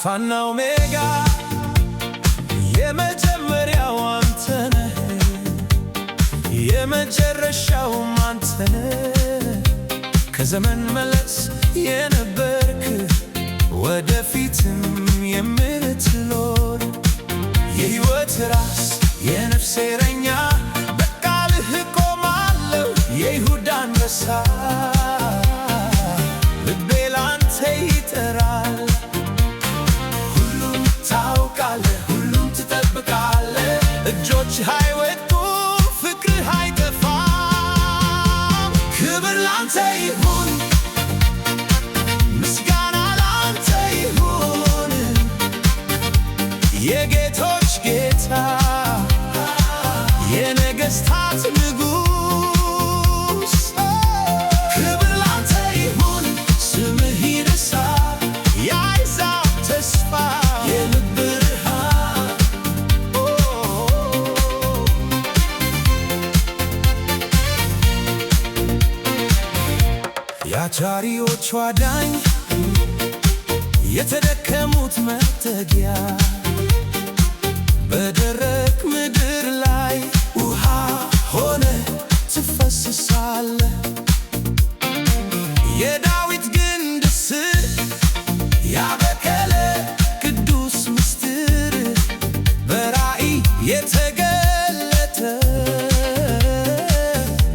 አልፋና ኦሜጋ የመጀመሪያው አንተ ነህ፣ የመጨረሻውም አንተ ነህ። ከዘመን መለስ የነበርክ ወደፊትም የምትኖር የሕይወት ራስ የነፍሴ እረኛ በቃልህ እቆማለሁ የይሁዳ አንበሳ ልቤ ላንተ ይጠራል። ሁሉም ታውቃለህ፣ ሁሉም ትጠብቃለህ። እጆችህ አይወድቁም፣ ፍቅርህ አይጠፋም። ክብር ላንተ ይሁን፣ ምስጋና ላንተ ይሁን። የጌቶች ጌታ የነገሥታት ንጉሥ ክብር ላንተ ይሁን። ስምህ ይነሳ የአሕዛብ ተስፋ የልብ ብርሃን የአጫሪዎቹ አዳኝ የተደከሙት መጠጊያ በደረቅ ምድር ላይ ውሃ ሆነ ትፈስሳለህ። የዳዊት ግንድ ስር ያበቀለ ቅዱስ ምስጢር በራእይ የተገለጠ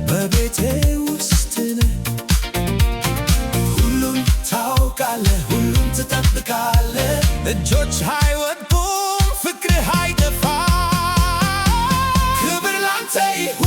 በቤቴ ውስጥ ነህ። ሁሉን ታውቃለህ፣ ሁሉን ትጠብቃለህ። እጆችህ አይወድቁም፣ ፍቅርህ አይጠፋም። ክብር ላንተ ይሁን።